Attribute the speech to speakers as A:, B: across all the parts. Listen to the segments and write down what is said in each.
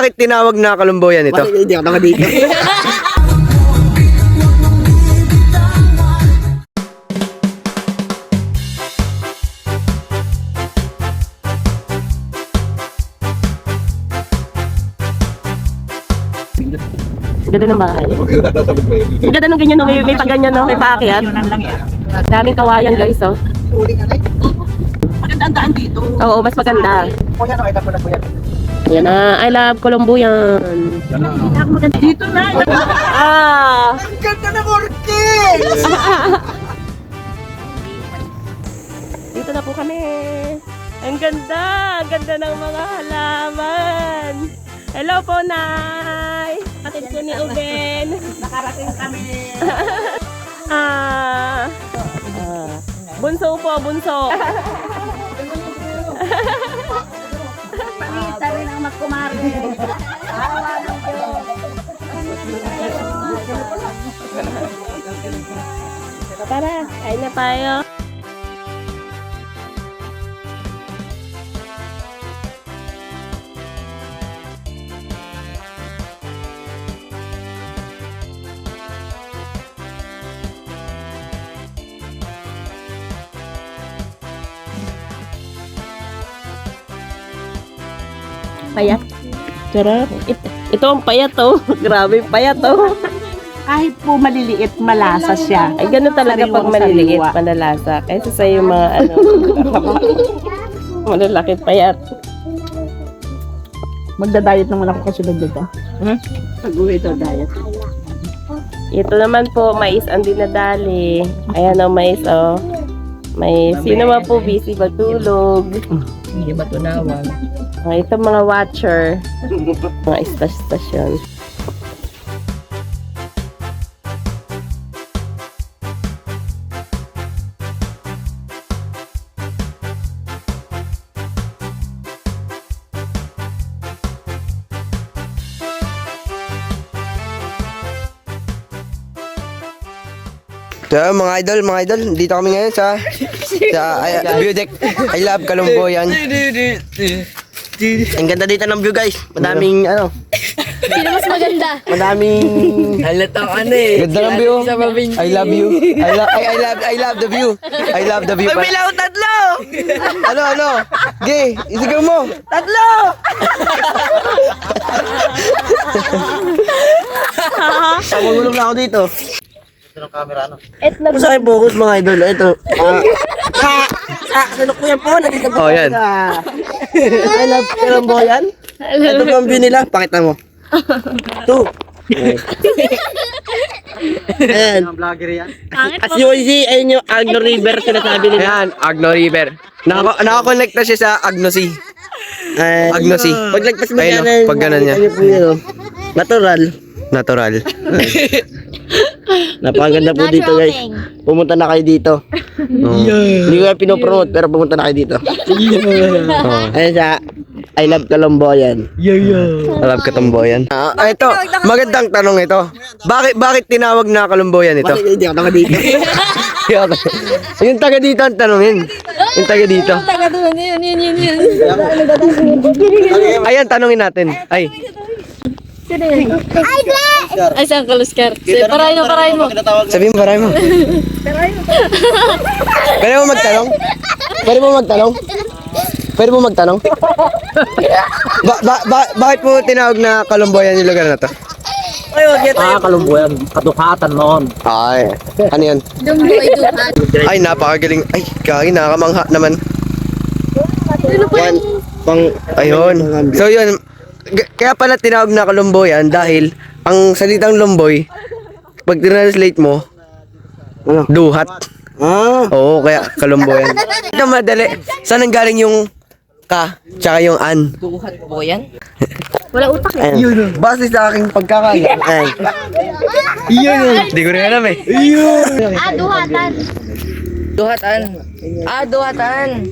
A: bakit tinawag na Kalumboyan ito?
B: Bakit hindi ako nakadito?
C: Ganda ng bahay. Ganda ng ganyan, no? May paganyan, no? May paakyat. Daming kawayan, guys, oh.
B: Maganda ang daan dito.
C: Oo, mas maganda.
B: Kuya, nakita ko na kuya.
C: Yan na, I love Colombuyan.
B: Dito na.
C: Ah!
B: Ang ganda ng orchid!
C: Dito na po kami. Ang ganda! Ang ganda ng mga halaman. Hello po, Nay! Kapatid ko ni Uben.
B: Nakarating kami.
C: Bunso po, bunso.
D: Pangita rin ang magkumari. Awa ng Diyos.
C: Tara, kain na tayo. Payat. Sarap. Ito ang payat, oh. Grabe, payat, oh.
B: Kahit po maliliit, malasa siya.
C: Ay, ganun talaga pag maliliit, panalasa. Kaysa sa yung mga, malalaki payat.
B: Magda-diet naman ako kasunod dito. Pag-uwi ito, diet.
C: Ito naman po, mais ang dinadali. Ayan o, mais, oh. May sino man po busy matulog.
B: Hindi ba tunawan?
C: Ito mga watcher. Mga istasyon.
A: So, mga idol, dito kami ngayon sa view deck. I love Kalumboyan. Ang ganda dito ng view, guys. Madaming
D: Sino mas maganda?
A: madaming
B: Halatang ano eh.
A: ganda ng view. I love you. I love the view. I love the view.
B: May bilaw tatlo!
A: Ano? Gay, isigaw mo.
B: Tatlo!
A: Magulong na ako dito.
D: Etlog.
A: Kung sa akin focus, mga idol, ito.
B: Sanok ko yan po. Nandito po.
A: Oh, yan. I love Kalumboyan. Ito po ang view nila. Pakita mo. Two. Ayan. As you can see, ayun yung Agno River sinasabi nila. Ayan, Agno River. Nakakonect na siya sa Agno Sea. Agno Sea.
B: Paglagpas mo
A: Ayun,
B: yan.
A: pag ganun niya. Natural. Napakaganda po dito, guys. Pumunta na kayo dito. Hindi ko yan pinopromote, pero pumunta na kayo dito. Ayun sa I love Kalumboyan. I love Kalumboyan. Ito, magandang tanong ito. Bakit tinawag na Kalumboyan ito?
B: Bakit hindi ako nakadito?
A: Yung taga dito ang tanongin. Yung taga dito.
D: Taga doon, yun.
A: Ayan, tanongin natin. Ay,
D: Ay, saan ka, Lusker? Parayin mo.
A: sabihin mo, paray mo. Pwede mo magtanong? Bakit mo tinawag na Kalumboyan yung lugar na to?
B: Kalumbuyan. Katukatan noon.
A: Ay, ano yan?
D: Dumboy duhan.
A: Ay, napakagaling. Ay, kagi, nakakamangha naman. Yan, ayun. So yun, kaya pala tinawag na Kalumboyan dahil ang salitang lumboy, pag translate mo, duhat. Oo, kaya Kalumboyan. Ito madali. Saan ang galing yung ka, tsaka yung an?
B: Duhat po yan?
D: Wala utak eh.
A: Ayun. Base sa aking pagkakala. Ay. Hindi ko rin alam eh.
D: Duhatan.
B: Duhatan.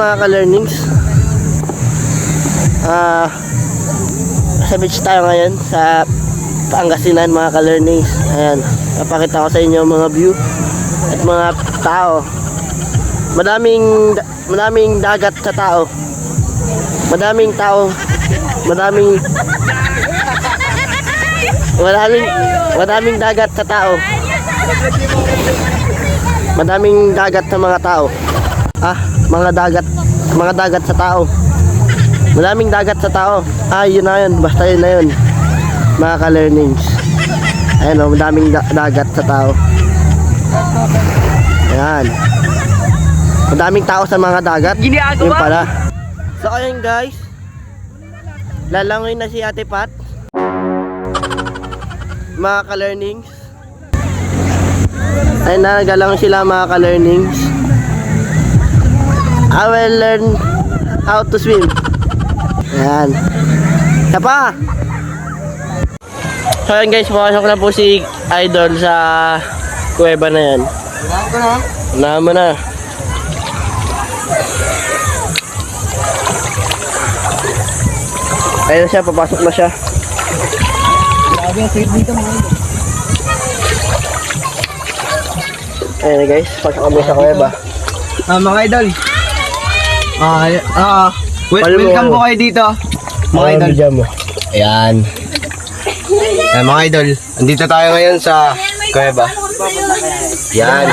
A: mga ka-learnings. Sa beach tayo ngayon sa Pangasinan mga ka-learnings. Ayan, napakita ko sa inyo mga view at mga tao. Madaming dagat sa tao. Madaming tao. Madaming dagat sa tao. Madaming dagat sa mga tao. Mga dagat sa tao. Madaming dagat sa tao. Yun na yun. Basta yun na yun. Mga ka-learnings. Ayan o, madaming dagat sa tao. Ayan. Madaming tao sa mga dagat. Yun pala. So ayun guys. Lalangoy na si Ate Pat. Mga ka-learnings. Ayun na, nagalangoy sila mga ka-learnings. I will learn how to swim. Ayan. Isa pa. So yun guys, pumasok na po si Idol sa kuweba na yan. Unahan mo na. Ayun na siya, papasok na siya. Ayun guys, pasok kami sa kuweba.
E: Mga idol. Welcome po kayo dito. Mga idol.
A: Ayan. Mga idol, andito tayo ngayon sa kuweba. Yan.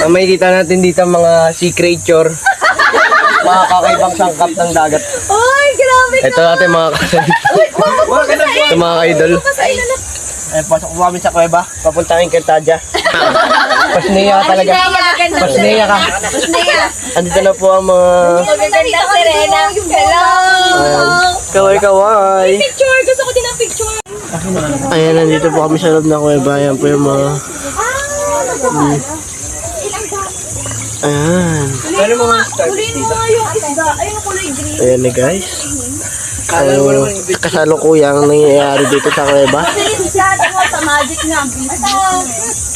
A: Ang makikita natin dito mga sea creature. Mga kakaibang sangkap ng dagat.
C: Ay, grabe
A: Ito natin mga ito mga idol. Ay, pasok po kami sa kuweba. Papuntahin kay Tadya. Pasneya ka talaga. Pasneya ka. Andito na po ang mga
C: Magaganda Serena. Hello.
A: kaway-kaway.
C: Picture. Gusto ko din ang picture.
A: Ayan, nandito po kami sa loob ng kuweba. Ayan po yung mga... Ayan.
C: Kuliin mo nga yung isda. Ayun ang kulay green.
A: Ayan na guys. Kasalukuyang nangyayari dito sa kuweba.
C: Bilis siya. Sa magic nga. Bilis.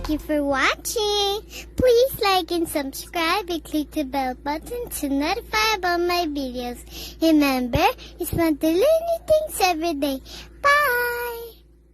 F: Thank you for watching. Please like and subscribe and click the bell button to notify about my videos. Remember, it's fun to learn new things every day.